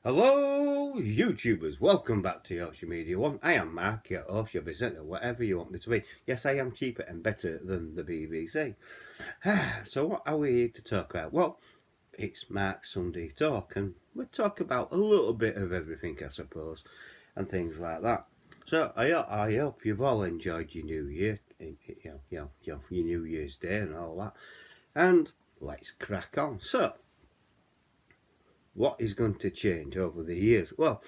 Hello, YouTubers. Welcome back to Yorkshire Media One. I am Mark, your host, your presenter, whatever you want me to be. Yes, I am cheaper and better than the BBC. So, what are we here to talk about? Well, it's Mark's Sunday Talk, and we'll talk about a little bit of everything, I suppose, and things like that. So, I hope you've all enjoyed your New Year, your New Year's Day, and all that. And let's crack on. So, what is going to change over the years? Well,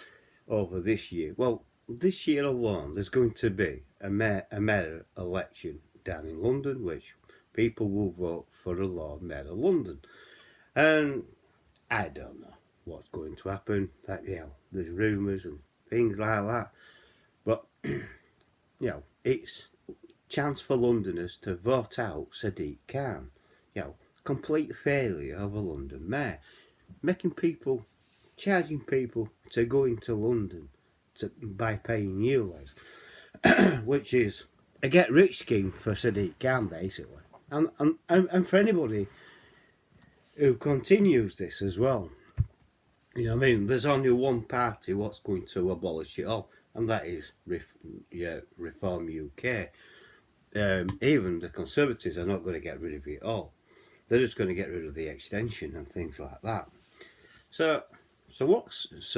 over this year. Well, this year alone, there's going to be a mayor election down in London, which people will vote for a Lord Mayor of London. And I don't know what's going to happen. There's rumours and things like that. But, it's chance for Londoners to vote out Sadiq Khan. Complete failure of a London mayor. Charging people to go into London by paying ULEZ, which is a get rich scheme for Sadiq Khan, basically. And for anybody who continues this as well. There's only one party what's going to abolish it all, and that is Reform UK. Even the Conservatives are not going to get rid of it all. They're just going to get rid of the extension and things like that. So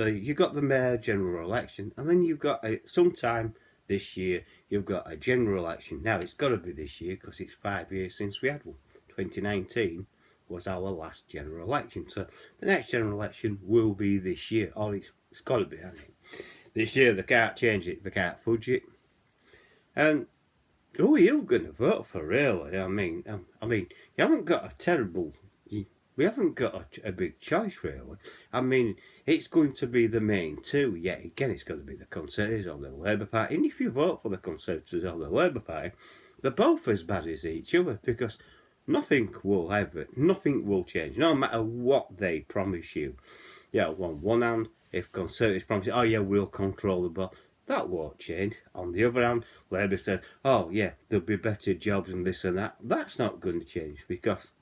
you've got the mayor general election, and then you've got sometime this year you've got a general election. Now it's got to be this year because it's 5 years since we had one. 2019 was our last general election, so the next general election will be this year, or it's got to be. This year they can't change it, they can't fudge it, and who are you going to vote for, really? You haven't got a terrible. We haven't got a big choice, really. It's going to be the main two. Yet again, it's going to be the Conservatives or the Labour Party. And if you vote for the Conservatives or the Labour Party, they're both as bad as each other because nothing will change, no matter what they promise you. On one hand, if Conservatives promise, oh yeah, we'll control the ball, that won't change. On the other hand, Labour said, oh yeah, there'll be better jobs and this and that. That's not going to change because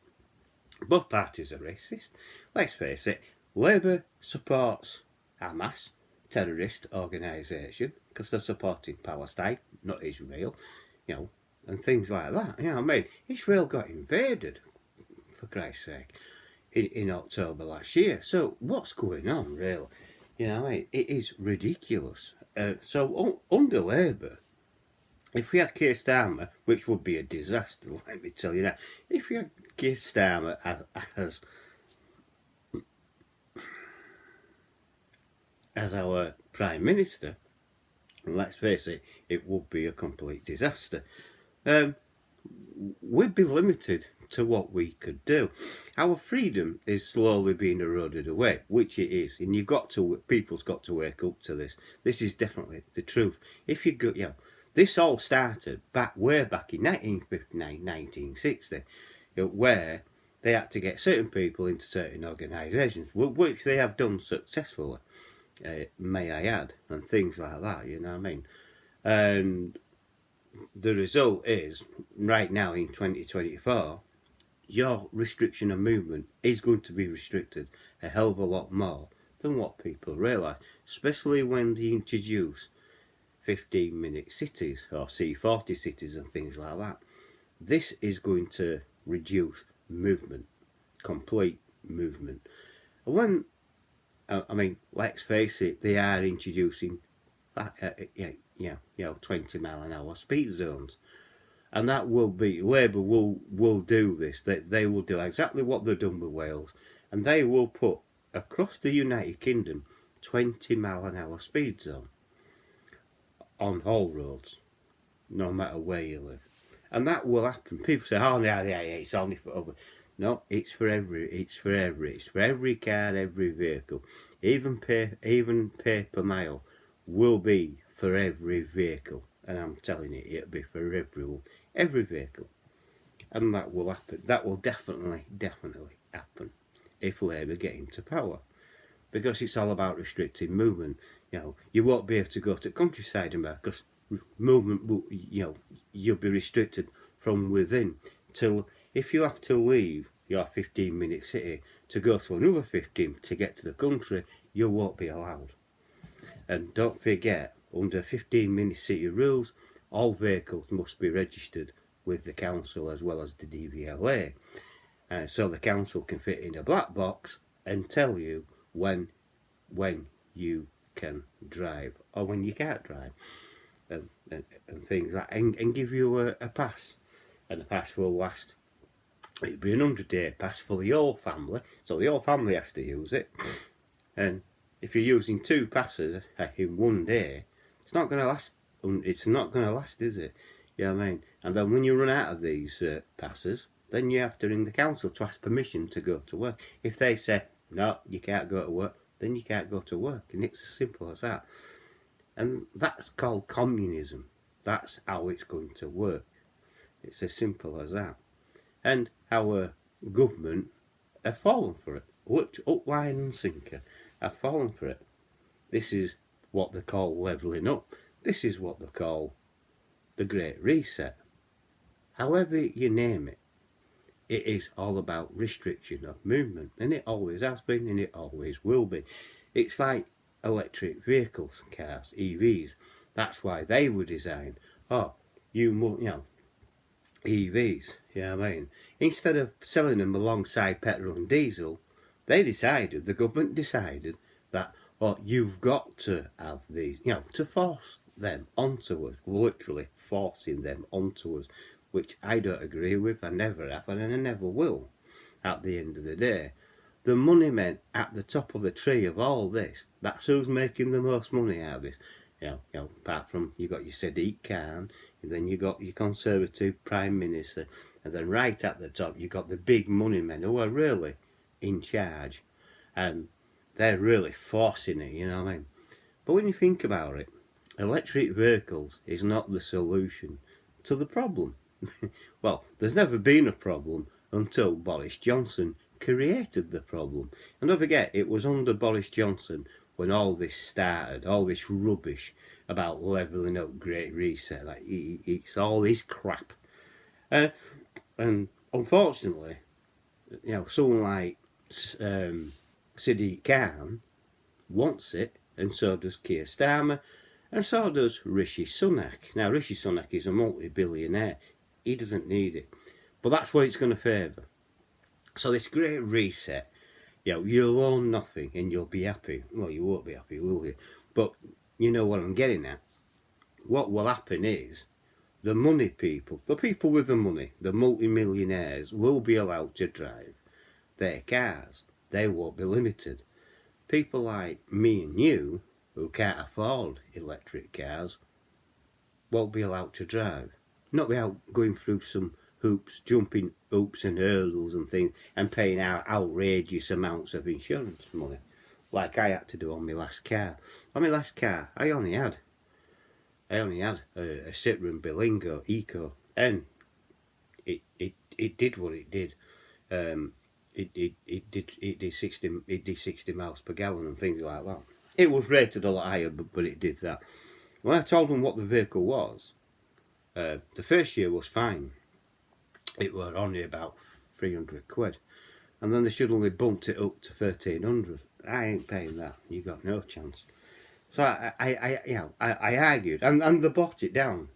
both parties are racist. Let's face it, Labour supports Hamas, terrorist organisation, because they're supporting Palestine, not Israel, and things like that. Israel got invaded, for Christ's sake, in October last year. So what's going on, really? It is ridiculous. Under Labour, if we had Keir Starmer, which would be a disaster, let me tell you now, if we had Keir Starmer as our Prime Minister, let's face it, it would be a complete disaster. We'd be limited to what we could do. Our freedom is slowly being eroded away, which it is, and people's got to wake up to this. This is definitely the truth. If you go, this all started way back in 1959, 1960, where they had to get certain people into certain organisations, which they have done successfully, may I add, and things like that, And the result is, right now in 2024, your restriction of movement is going to be restricted a hell of a lot more than what people realise, especially when they introduce 15-minute cities or C40 cities and things like that. This is going to reduce movement, complete movement. When, let's face it, they are introducing 20 mile an hour speed zones. And that will be, Labour will do this. They will do exactly what they've done with Wales. And they will put across the United Kingdom 20 mile an hour speed zone on all roads, no matter where you live. And that will happen. People say, oh yeah, it's only for other. No, it's for every car, every vehicle. Even pay per mile will be for every vehicle. And I'm telling you, it'll be for every vehicle. And that will happen. That will definitely happen if Labour get into power. Because it's all about restricting movement. You won't be able to go to the countryside and back because movement will, you'll be restricted from within till if you have to leave, your 15-minute city to go to another 15 to get to the country, you won't be allowed. And don't forget, under 15-minute city rules, all vehicles must be registered with the council as well as the DVLA. So the council can fit in a black box and tell you when you can drive or when you can't drive, and things like and give you a pass. And the pass will last, it'll be an 100-day pass for the whole family, so the whole family has to use it. And if you're using 2 passes in one day, it's not going to last. It's not going to last, is it? You know what I mean? And then when you run out of these passes, then you have to ring the council to ask permission to go to work. If they say, no, you can't go to work, then you can't go to work. And it's as simple as that. And that's called communism. That's how it's going to work. It's as simple as that. And our government have fallen for it. Up, line and sinker have fallen for it. This is what they call levelling up. This is what they call the Great Reset. However you name it, it is all about restriction of movement. And it always has been, and it always will be. It's like electric vehicles, cars, EVs. That's why they were designed. EVs, you know what I mean? Instead of selling them alongside petrol and diesel, the government decided that, you've got to have these, to force them onto us, literally forcing them onto us, which I don't agree with. I never have, and I never will. At the end of the day, the money men at the top of the tree of all this, that's who's making the most money out of this. Apart from, you got your Sadiq Khan, and then you got your Conservative Prime Minister, and then right at the top you got the big money men who are really in charge, and they're really forcing it, you know what I mean? But when you think about it, electric vehicles is not the solution to the problem. Well, there's never been a problem until Boris Johnson created the problem. And don't forget, it was under Boris Johnson when all this started, all this rubbish about levelling up, Great Reset, like it's all this crap. And unfortunately, someone like Sadiq Khan wants it, and so does Keir Starmer, and so does Rishi Sunak. Now, Rishi Sunak is a multi-billionaire. He doesn't need it. But that's what it's going to favour. So this Great Reset, you'll own nothing and you'll be happy. Well, you won't be happy, will you? But you know what I'm getting at. What will happen is the money people, the people with the money, the multi-millionaires, will be allowed to drive their cars. They won't be limited. People like me and you, who can't afford electric cars, won't be allowed to drive. Not without going through some hoops, jumping hoops and hurdles and things, and paying out outrageous amounts of insurance money, like I had to do on my last car. On my last car, I only had a Citroen Berlingo Eco, and it did what it did. It did 60 miles per gallon and things like that. It was rated a lot higher, but it did that. When I told them what the vehicle was, the first year was fine. It was only about 300 quid, and then they suddenly bumped it up to 1,300. I ain't paying that. You got no chance. So I argued, and they bought it down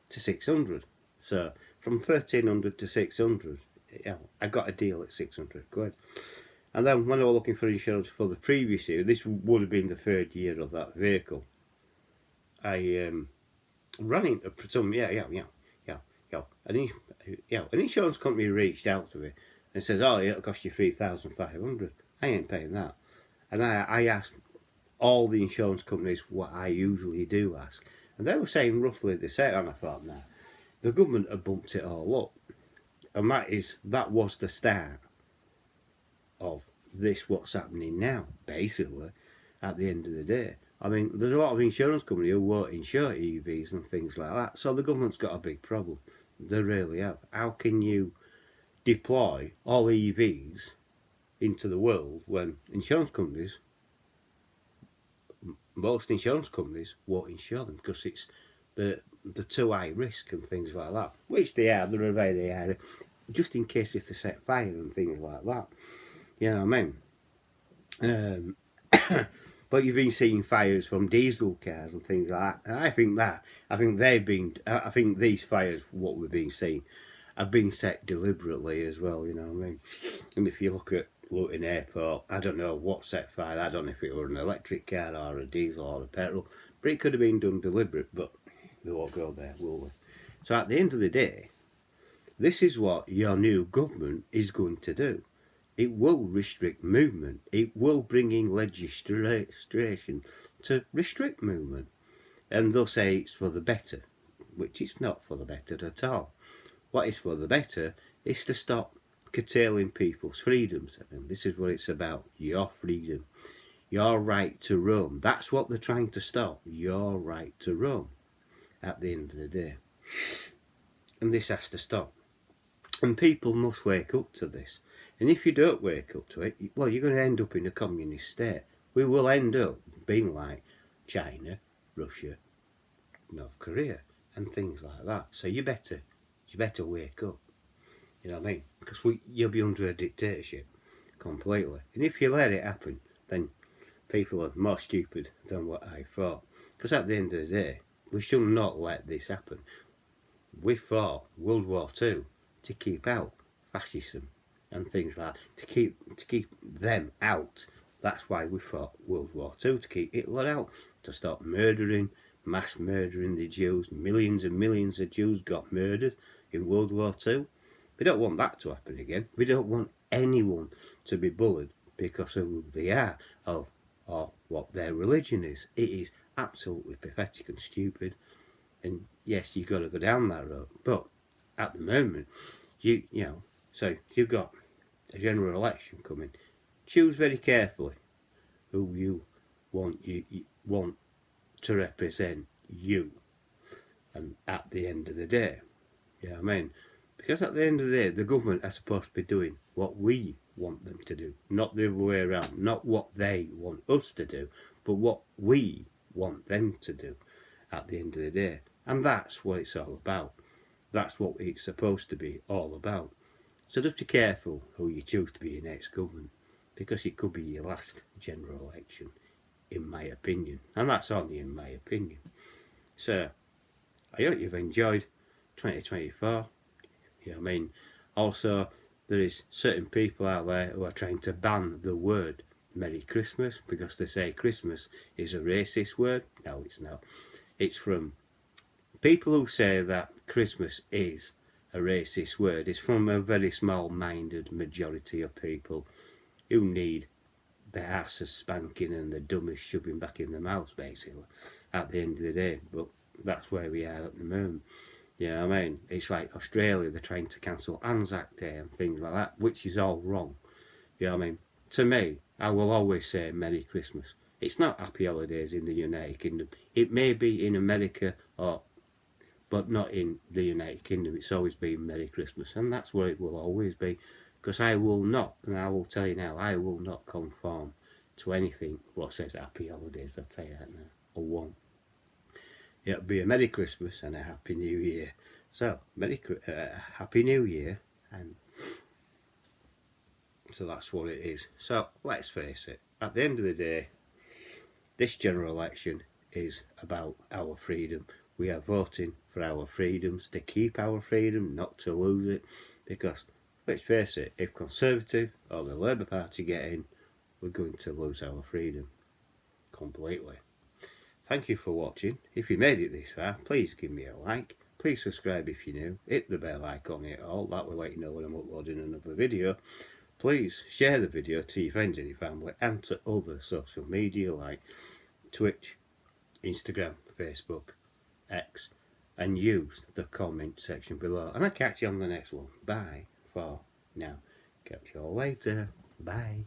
to 600. So from 1,300 to 600, I got a deal at 600 quid. And then when I was looking for insurance for the previous year, this would have been the 3rd year of that vehicle, I ran into some an insurance company reached out to me and says, it'll cost you 3,500. I ain't paying that. And I asked all the insurance companies what I usually do ask, and they were saying roughly the same. And I thought, nah, the government had bumped it all up, and that was the start of this what's happening now, basically, at the end of the day. I mean, there's a lot of insurance companies who won't insure EVs and things like that, so the government's got a big problem. They really have. How can you deploy all EVs into the world when most insurance companies won't insure them because it's the too high risk and things like that, which they are. They're a very high risk. just in case if they set fire and things like that. You know what I mean? But you've been seeing fires from diesel cars and things like that. And I think these fires, what we've been seeing, have been set deliberately as well, you know what I mean? And if you look at Luton Airport, I don't know what set fire, I don't know if it were an electric car or a diesel or a petrol, but it could have been done deliberate, but we won't go there, will we? So at the end of the day, this is what your new government is going to do. It will restrict movement. It will bring in legislation to restrict movement. And they'll say it's for the better, which it's not for the better at all. What is for the better is to stop curtailing people's freedoms. And this is what it's about, your freedom, your right to roam. That's what they're trying to stop, your right to roam at the end of the day. And this has to stop. And people must wake up to this. And if you don't wake up to it, well, you're going to end up in a communist state. We will end up being like China, Russia, North Korea, and things like that. So you better wake up. You know what I mean? Because you'll be under a dictatorship completely. And if you let it happen, then people are more stupid than what I thought. Because at the end of the day, we should not let this happen. We fought World War II to keep out fascism and things like that, to keep them out. That's why we fought World War II, to keep Hitler out, to stop mass murdering the Jews. Millions and millions of Jews got murdered in World War II. We don't want that to happen again. We don't want anyone to be bullied because of who they are or what their religion is. It is absolutely pathetic and stupid. And yes, you've got to go down that road. But at the moment, you know, so you've got a general election coming. Choose very carefully who you want to represent you. And at the end of the day, you know what I mean? Because at the end of the day, the government are supposed to be doing what we want them to do, not the other way around. Not what they want us to do, but what we want them to do at the end of the day. And that's what it's all about. That's what it's supposed to be all about. So just be careful who you choose to be your next government, because it could be your last general election, in my opinion. And that's only in my opinion. So I hope you've enjoyed 2024. You know what I mean? Also, there is certain people out there who are trying to ban the word Merry Christmas because they say Christmas is a racist word. No, it's not. It's from people who say that Christmas is a racist word. It's from a very small-minded majority of people who need the asses spanking and the dumbest shoving back in the mouth, basically, at the end of the day. But that's where we are at the moment. You know what I mean? It's like Australia, they're trying to cancel Anzac Day and things like that, which is all wrong. You know what I mean? To me, I will always say Merry Christmas. It's not Happy Holidays in the United Kingdom. It may be in America, but not in the United Kingdom. It's always been Merry Christmas, and that's what it will always be. Because I will not, and I will tell you now, I will not conform to anything what says Happy Holidays. I'll tell you that now. I won't. It'll be a Merry Christmas and a Happy New Year. So, Happy New Year, and so that's what it is. So, let's face it, at the end of the day, this general election is about our freedom. We are voting for our freedoms, to keep our freedom, not to lose it, because, let's face it, if Conservative or the Labour Party get in, we're going to lose our freedom completely. Thank you for watching. If you made it this far, please give me a like. Please subscribe if you're new. Hit the bell icon, it all. That will let you know when I'm uploading another video. Please share the video to your friends and your family and to other social media like Twitch, Instagram, Facebook, X, and use the comment section below. And I'll catch you on the next one. Bye for now. Catch you all later. Bye.